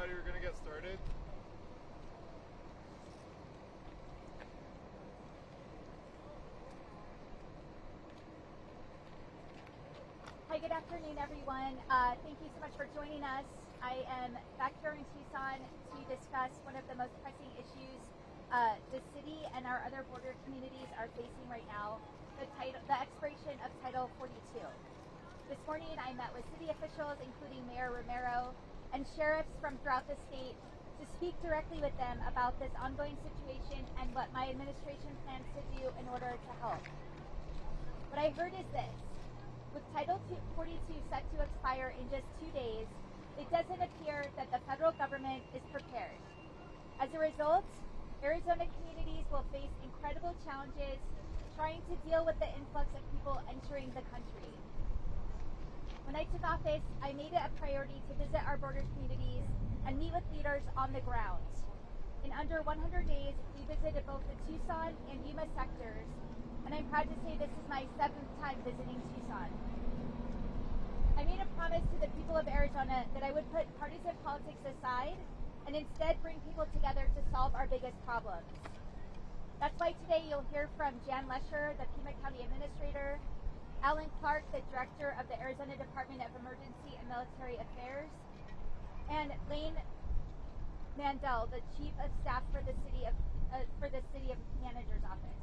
everybody. We're going to get started. Hi, good afternoon, everyone. Thank you so much for joining us. I am back here in Tucson to discuss one of the most pressing issues the city and our other border communities are facing right now, the expiration of Title 42. This morning, I met with city officials, including Mayor Romero, and sheriffs from throughout the state to speak directly with them about this ongoing situation and what my administration plans to do in order to help. What I heard is this. With Title 42 set to expire in just 2 days, it doesn't appear that the federal government is prepared. As a result, Arizona communities will face incredible challenges trying to deal with the influx of people entering the country. When I took office, I made it a priority to visit our border communities and meet with leaders on the ground. In under 100 days, we visited both the Tucson and Yuma sectors, and I'm proud to say this is my 7th time visiting Tucson. I made a promise to the people of Arizona that I would put partisan politics aside and instead bring people together to solve our biggest problems. That's why today you'll hear from Jan Lesher, the Pima County Administrator, Alan Clark, the Director of the Arizona Department of Emergency and Military Affairs, and Lane Mandel, the Chief of Staff for the City of Manager's Office.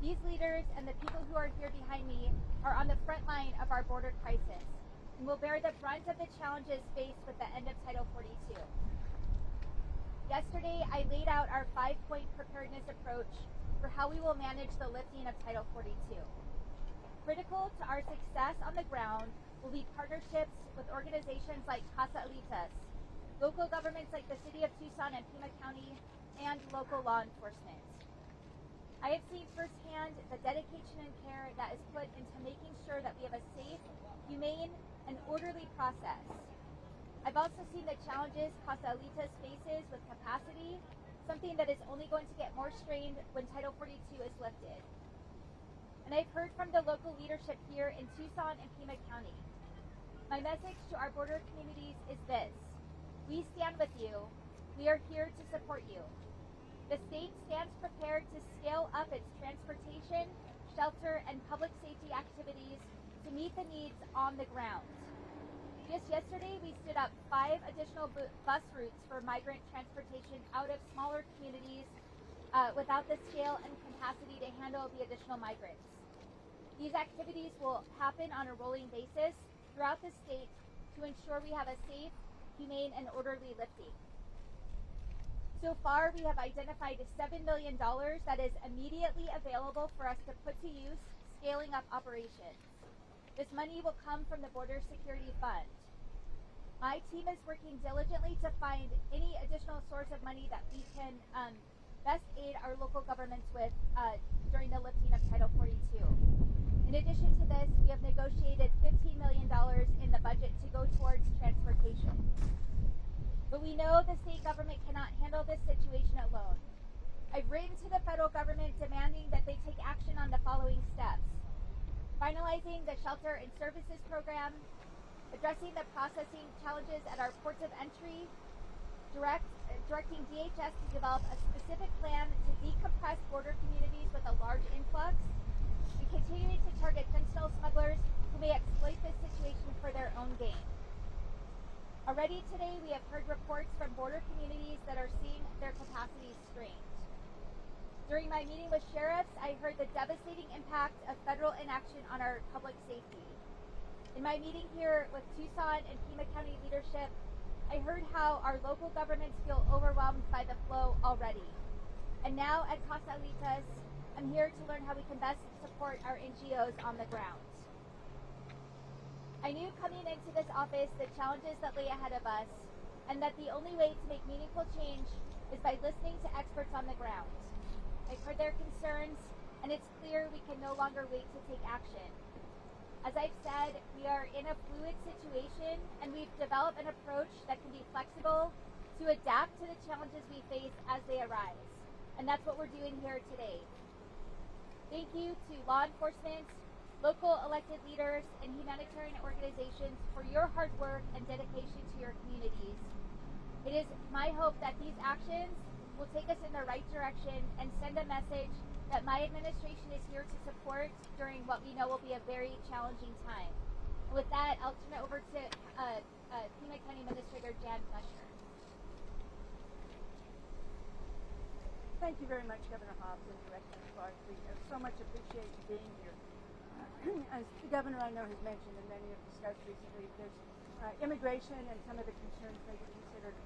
These leaders and the people who are here behind me are on the front line of our border crisis and will bear the brunt of the challenges faced with the end of Title 42. Yesterday, I laid out our 5-point preparedness approach for how we will manage the lifting of Title 42. Critical to our success on the ground will be partnerships with organizations like Casa Alitas, local governments like the City of Tucson and Pima County, and local law enforcement. I have seen firsthand the dedication and care that is put into making sure that we have a safe, humane, and orderly process. I've also seen the challenges Casa Alitas faces with capacity, something that is only going to get more strained when Title 42 is lifted. And I've heard from the local leadership here in Tucson and Pima County. My message to our border communities is this: we stand with you. We are here to support you. The state stands prepared to scale up its transportation, shelter, and public safety activities to meet the needs on the ground. Just yesterday, we stood up 5 additional bus routes for migrant transportation out of smaller communities without the scale and capacity to handle the additional migrants. These activities will happen on a rolling basis throughout the state to ensure we have a safe, humane, and orderly lifting. So far, we have identified $7 million that is immediately available for us to put to use scaling up operations. This money will come from the Border Security Fund. My team is working diligently to find any additional source of money that we can best aid our local governments with during the lifting of Title 42. In addition to this, we have negotiated $15 million in the budget to go towards transportation. But we know the state government cannot handle this situation alone. I've written to the federal government demanding that they take action on the following steps: finalizing the shelter and services program, addressing the processing challenges at our ports of entry, directing DHS to develop a specific plan to decompress border communities with a large influx, and continuing to target fentanyl smugglers who may exploit this situation for their own gain. Already today, we have heard reports from border communities that are seeing their capacities strained. During my meeting with sheriffs, I heard the devastating impact of federal inaction on our public safety. In my meeting here with Tucson and Pima County leadership, I heard how our local governments feel overwhelmed by the flow already. And now at Casa Alitas, I'm here to learn how we can best support our NGOs on the ground. I knew coming into this office the challenges that lay ahead of us, and that the only way to make meaningful change is by listening to experts on the ground. I've heard their concerns, and it's clear we can no longer wait to take action. As I've said, we are in a fluid situation, and we've developed an approach that can be flexible to adapt to the challenges we face as they arise. And that's what we're doing here today. Thank you to law enforcement, local elected leaders, and humanitarian organizations for your hard work and dedication to your communities. It is my hope that these actions will take us in the right direction and send a message that my administration is here to support during what we know will be a very challenging time. And with that, I'll turn it over to Pima County Administrator Jan Fletcher. Thank you very much, Governor Hobbs and Director Clark. We so much appreciate you being here. As the governor I know has mentioned, and many have discussed recently, there's immigration and some of the concerns may be considered a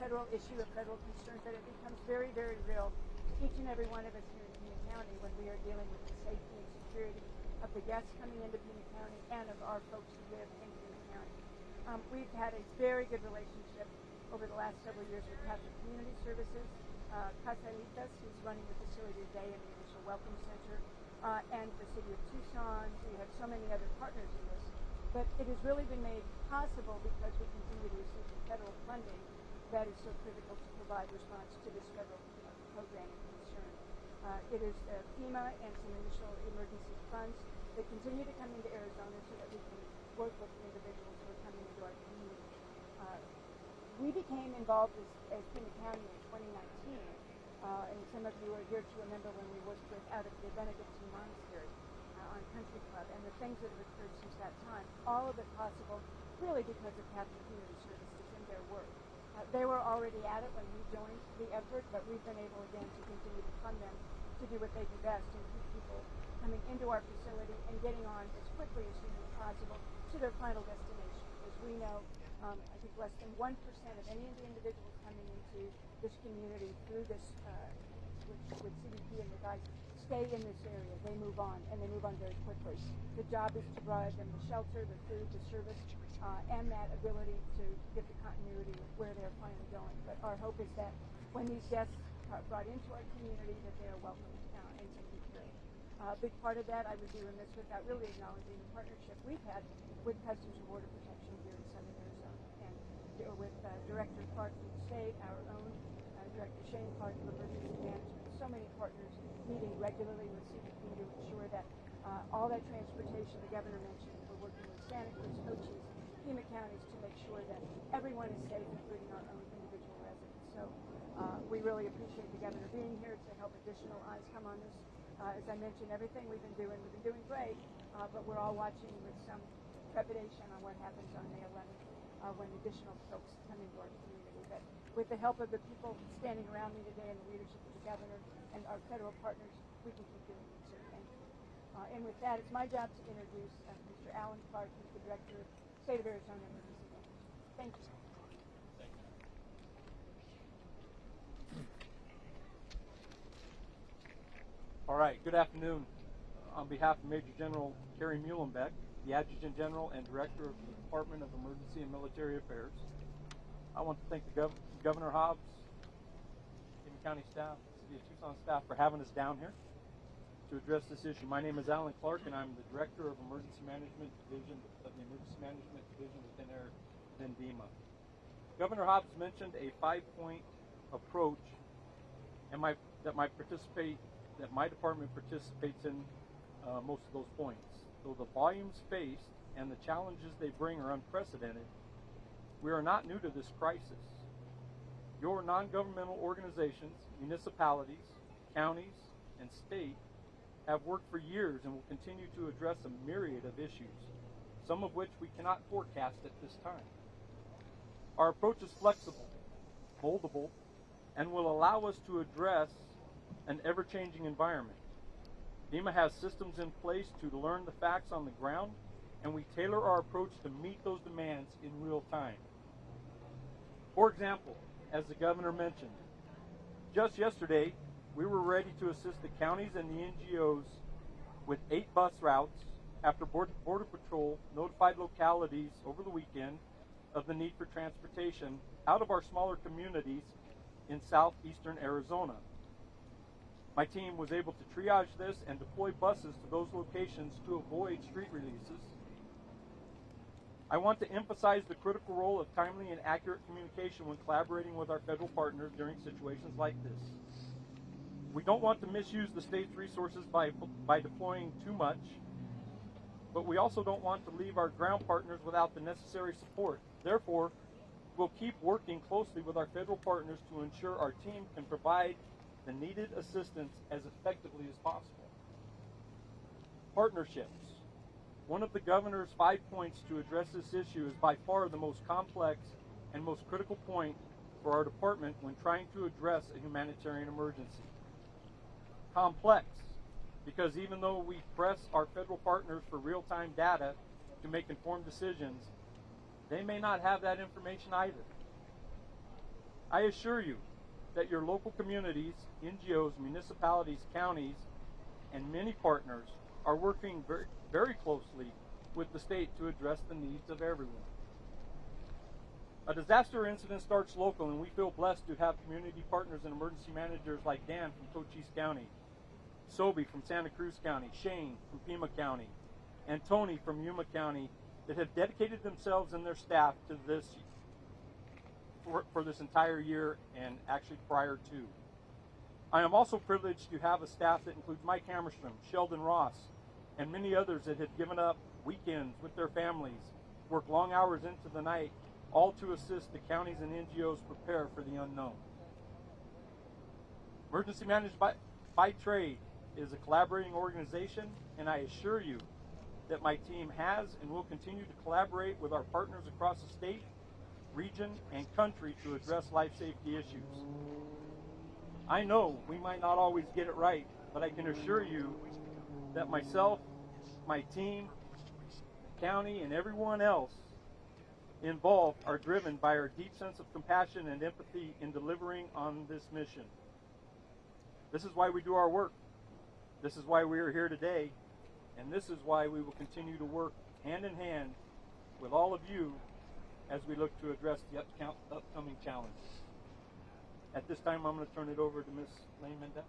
federal issue, a federal concern, but it becomes very, very real to each and every one of us here in Pima County when we are dealing with the safety and security of the guests coming into Pima County and of our folks who live in Pima County. We've had a very good relationship over the last several years with Catholic Community Services, Casalitas, who's running the facility today in the initial welcome center, and the city of Tucson. We have so many other partners in this, but it has really been made possible because we continue to receive the federal funding that is so critical to provide response to this federal program and concern. It is FEMA and some initial emergency funds that continue to come into Arizona so that we can work with individuals who are coming into our community. We became involved as Pima County in 2019, and some of you are here to remember when we worked out of the Benedictine Monastery on Country Club, and the things that have occurred since that time, all of it possible really because of Catholic Community Services and their work. They were already at it when we joined the effort, but we've been able again to continue to fund them to do what they do best and keep people coming into our facility and getting on as quickly as humanly possible to their final destination. As we know, I think less than 1% of any of the individuals coming into this community through this, with CBP and the guys, stay in this area. They move on, and they move on very quickly. The job is to provide them the shelter, the food, the service, and that ability to get the continuity of where they're finally going. But our hope is that when these guests are brought into our community, that they are welcomed and taken care of. A big part of that, I would be remiss without really acknowledging the partnership we've had with Customs and Border Protection here in Southern Arizona, and with Director Clark from the state, our own Director Shane Clark of Emergency Management, so many partners meeting regularly with CBP to ensure that all that transportation the governor mentioned, we're working with Santa Cruz, Cochise, Pima counties to make sure that everyone is safe, including our own individual residents. So we really appreciate the governor being here to help additional eyes come on this. As I mentioned, everything we've been doing great, but we're all watching with some trepidation on what happens on May 11th when additional folks come into our community. But with the help of the people standing around me today and the leadership of the governor and our federal partners, we can keep doing it. So thank you. And with that, it's my job to introduce Mr. Alan Clark, who's the Director of State of Arizona Emergency Management. Thank you. All right, good afternoon. On behalf of Major General Terry Muhlenbeck, the Adjutant General and Director of the Department of Emergency and Military Affairs, I want to thank the Governor Hobbs, Pima County staff, City of Tucson staff for having us down here to address this issue. My name is Alan Clark, and I'm the Director of Emergency Management Division of the Emergency Management Division within DEMA. Governor Hobbs mentioned a 5-point approach, and that my department participates in most of those points. Though the volumes faced and the challenges they bring are unprecedented, we are not new to this crisis. Your non-governmental organizations, municipalities, counties, and state have worked for years and will continue to address a myriad of issues, some of which we cannot forecast at this time. Our approach is flexible, moldable, and will allow us to address an ever-changing environment. DEMA has systems in place to learn the facts on the ground, and we tailor our approach to meet those demands in real time. For example, as the governor mentioned, just yesterday, we were ready to assist the counties and the NGOs with 8 bus routes after Border Patrol notified localities over the weekend of the need for transportation out of our smaller communities in southeastern Arizona. My team was able to triage this and deploy buses to those locations to avoid street releases. I want to emphasize the critical role of timely and accurate communication when collaborating with our federal partners during situations like this. We don't want to misuse the state's resources by deploying too much, but we also don't want to leave our ground partners without the necessary support. Therefore, We'll keep working closely with our federal partners to ensure our team can provide the needed assistance as effectively as possible. Partnerships. One of the governor's 5 points to address this issue is by far the most complex and most critical point for our department when trying to address a humanitarian emergency. Complex, because even though we press our federal partners for real-time data to make informed decisions, they may not have that information either. I assure you that your local communities, NGOs, municipalities, counties, and many partners are working very, very closely with the state to address the needs of everyone. A disaster incident starts local, and we feel blessed to have community partners and emergency managers like Dan from Cochise County, Sobe from Santa Cruz County, Shane from Pima County, and Tony from Yuma County that have dedicated themselves and their staff to this for this entire year and actually prior to. I am also privileged to have a staff that includes Mike Hammerstrom, Sheldon Ross, and many others that have given up weekends with their families, work long hours into the night, all to assist the counties and NGOs prepare for the unknown. Emergency Management by Trade is a collaborating organization, and I assure you that my team has and will continue to collaborate with our partners across the state, region, and country to address life safety issues. I know we might not always get it right, but I can assure you that myself, my team, the county, and everyone else involved are driven by our deep sense of compassion and empathy in delivering on this mission. This is why we do our work. This is why we are here today, and this is why we will continue to work hand in hand with all of you as we look to address the upcoming challenges. At this time, I'm going to turn it over to Ms. Lane Mendel.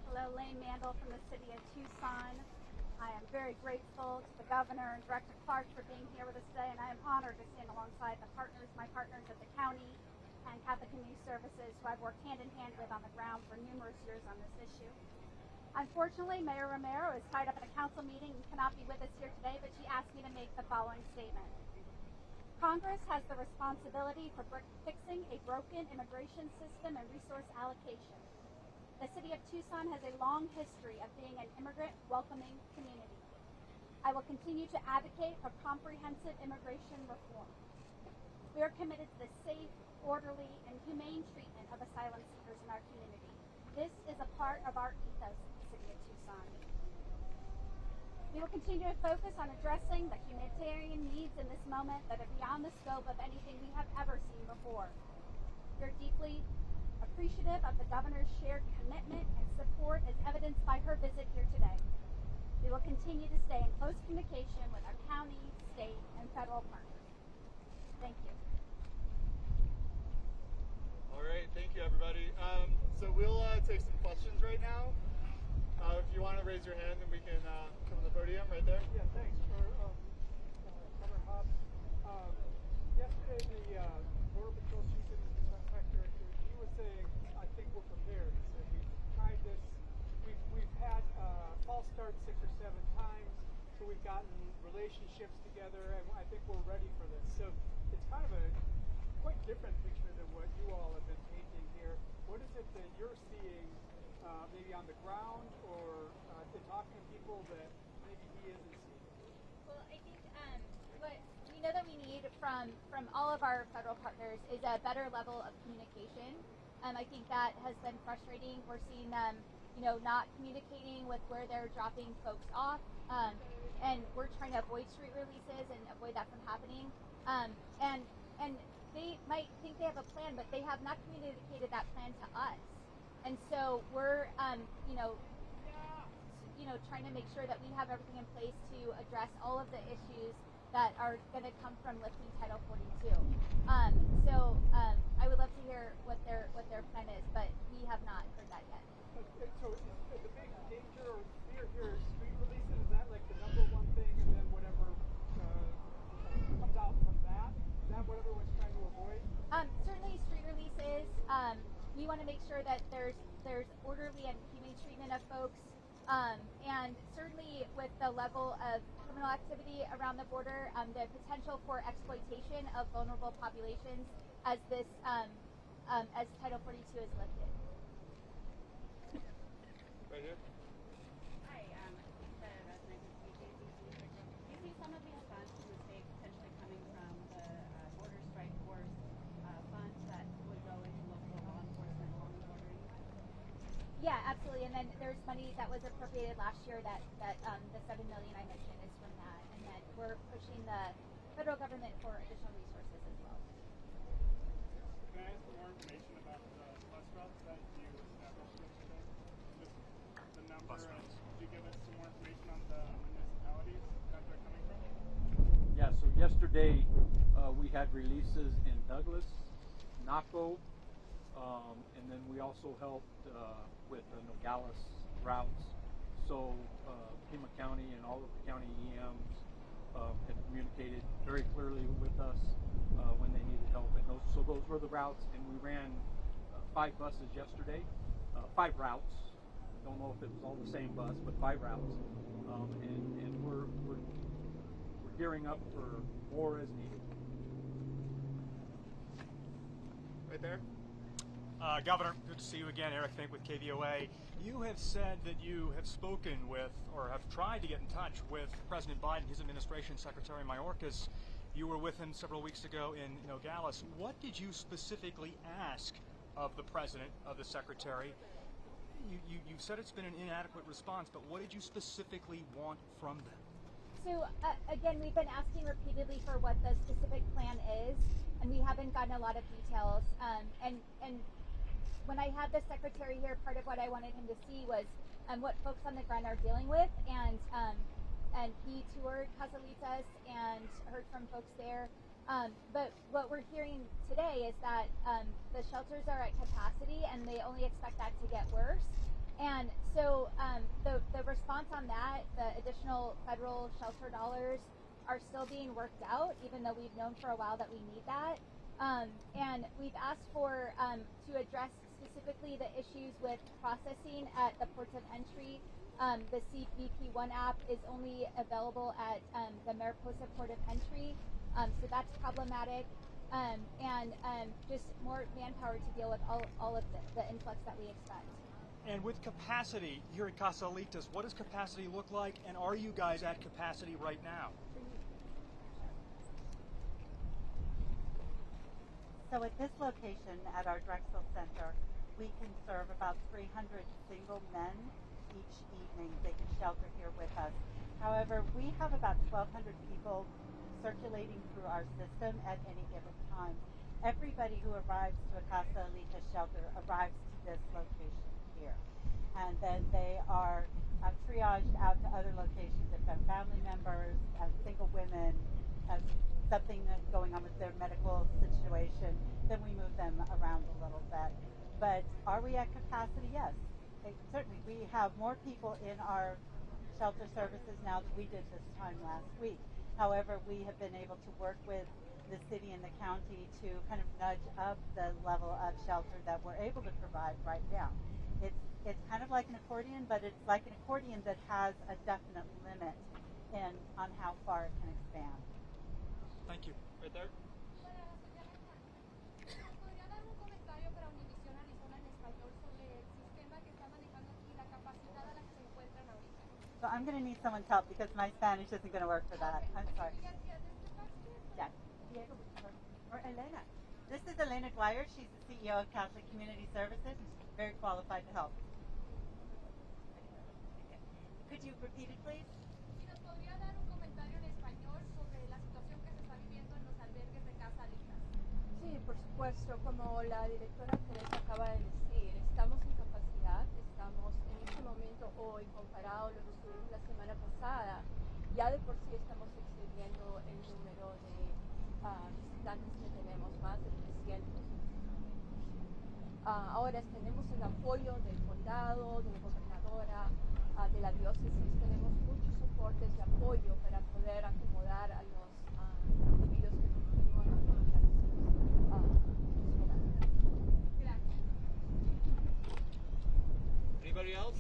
Hello, Lane Mandel from the city of Tucson. I am very grateful to the governor and Director Clark for being here with us today, and I am honored to stand alongside my partners at the county and Catholic Community Services, who I've worked hand in hand with on the ground for numerous years on this issue. Unfortunately, Mayor Romero is tied up at a council meeting and cannot be with us here today, but she asked me to make the following statement. Congress has the responsibility for fixing a broken immigration system and resource allocation. The city of Tucson has a long history of being an immigrant welcoming community. I will continue to advocate for comprehensive immigration reform. We are committed to the safe, orderly, and humane treatment of asylum seekers in our community. This is a part of our ethos in the city of Tucson. We will continue to focus on addressing the humanitarian needs in this moment that are beyond the scope of anything we have ever seen before. We are deeply appreciative of the governor's shared commitment and support as evidenced by her visit here today. We will continue to stay in close communication with our county, state, and federal partners. Thank you. All right, thank you, everybody. So we'll take some questions right now. If you want to raise your hand, then we can come to the podium right there. Yeah, thanks for Governor Hobbs. Yesterday, the Border Patrol Chief Inspector, he was saying, I think we're prepared. He said, we've tried this. We've had false starts 6 or 7 times, so we've gotten relationships together, and I think we're ready for this. So it's kind of a quite different picture than what you all have been painting here. What is it that you're seeing maybe on the ground or in talking to people that maybe he isn't seeing? Well, I think what we know that we need from all of our federal partners is a better level of communication. I think that has been frustrating. We're seeing them, not communicating with where they're dropping folks off, and we're trying to avoid street releases and avoid that from happening. And they might think they have a plan, but they have not communicated that plan to us. And so we're, trying to make sure that we have everything in place to address all of the issues that are going to come from lifting Title 42. I would love to hear what their plan is, but we have not heard that yet. So is the big danger or fear here is street releases? Is that like the #1 thing, and then whatever comes out from that? Is that what everyone's trying to avoid? Certainly street releases. We want to make sure that there's orderly and humane treatment of folks. And certainly with the level of criminal activity around the border, the potential for exploitation of vulnerable populations as this as Title 42 is lifted. Right here. Hi, Lisa, resident of CJCC. Do you see some of these funds in the state potentially coming from the Border Strike Force funds that would go into local law enforcement along the bordering? Yeah, absolutely. And then there's money that was appropriated last year that the $7 million I mentioned is from that. And then we're pushing the federal government for additional resources as well. Can I ask for more information about the bus routes that you established yesterday? Just the number, and could you give us some more information on the municipalities that they're coming from? Yeah, so yesterday we had releases in Douglas, Naco, and then we also helped with the Nogales routes. So Pima County and all of the county EMs had communicated very clearly with us when they needed help. And those were the routes, and we ran 5 buses yesterday, 5 routes. Don't know if it was all the same bus, but 5 routes. And we're gearing up for more as needed. Right there. Governor, good to see you again. Eric Fink with KVOA. You have said that you have spoken with, or have tried to get in touch with President Biden, his administration, Secretary Mayorkas. You were with him several weeks ago in Nogales. What did you specifically ask of the President, of the Secretary? You've said it's been an inadequate response, but what did you specifically want from them? So again, we've been asking repeatedly for what the specific plan is, and we haven't gotten a lot of details. And when I had the secretary here, part of what I wanted him to see was what folks on the ground are dealing with, and he toured Casalitas and heard from folks there. But what we're hearing today is that the shelters are at capacity, and they only expect that to get worse. And so the response on that, the additional federal shelter dollars, are still being worked out, even though we've known for a while that we need that. And we've asked for to address specifically the issues with processing at the ports of entry. The CBP1 app is only available at the Mariposa port of entry, so that's problematic. And just more manpower to deal with all of the influx that we expect. And with capacity here at Casalitas, what does capacity look like, and are you guys at capacity right now? So at this location at our Drexel Center, we can serve about 300 single men each evening. They can shelter here with us. However, we have about 1,200 people circulating through our system at any given time. Everybody who arrives to a Casalitas shelter arrives to this location here. And then they are triaged out to other locations if they're family members, single women, something that's going on with their medical situation, then we move them around a little bit. But are we at capacity? Yes. Certainly, we have more people in our shelter services now than we did this time last week. However, we have been able to work with the city and the county to kind of nudge up the level of shelter that we're able to provide right now. It's kind of like an accordion, but it's like an accordion that has a definite limit on how far it can expand. Thank you. Right there. So I'm going to need someone's help because my Spanish isn't going to work for that. I'm sorry. Yes. Diego or Elena. This is Elena Dwyer. She's the CEO of Catholic Community Services. She's very qualified to help. Could you repeat it, please? Sí, por supuesto, como la directora Teresa acaba de decir, estamos en capacidad, estamos en este momento hoy, comparado a lo que estuvimos la semana pasada, ya de por sí estamos excediendo el número de visitantes que tenemos, más de 300. Ahora tenemos el apoyo del condado, de la gobernadora, de la diócesis, tenemos muchos soportes de apoyo para poder acomodar a los individuos que continúan a Anybody else?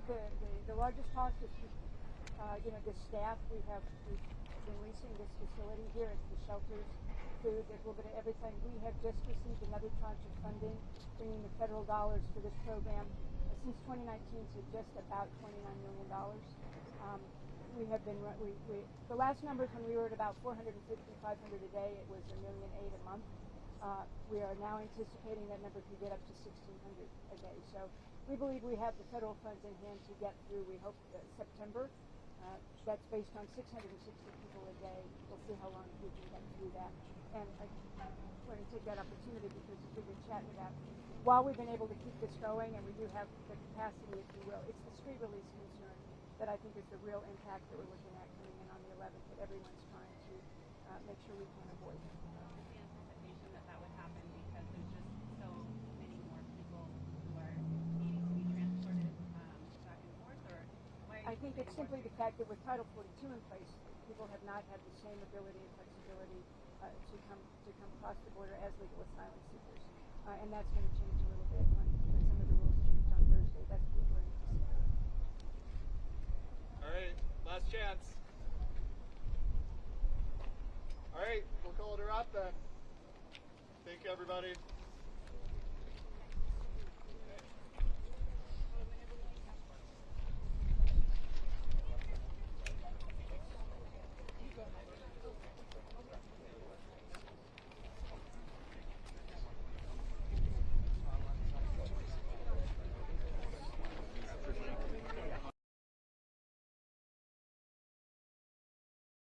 the largest cost is, the staff. We've been leasing this facility here. It's the shelters, food, there's a little bit of everything. We have just received another tranche of funding, bringing the federal dollars for this program since 2019 to just about $29 million. We have been, the last numbers when we were at about 450, 500 a day, it was $1.8 million a month. We are now anticipating that number could get up to 1,600 a day. So we believe we have the federal funds in hand to get through, we hope, September. That's based on 660 people a day. We'll see how long we can get through that. And I want to take that opportunity because we've been chatting about, while we've been able to keep this going and we do have the capacity, if you will, it's the street release concern that I think is the real impact that we're looking at coming in on the 11th, that everyone's trying to make sure we can avoid. The anticipation that would happen because there's just so many more people who are needing to be transported back and forth, or why? I think it's simply the fact that with Title 42 in place, people have not had the same ability and flexibility to come across the border as legal asylum seekers, and that's going to change a little bit when some of the rules change on Thursday. That's what we're anticipating. All right, last chance. All right, we'll call it a wrap then. Thank you, everybody.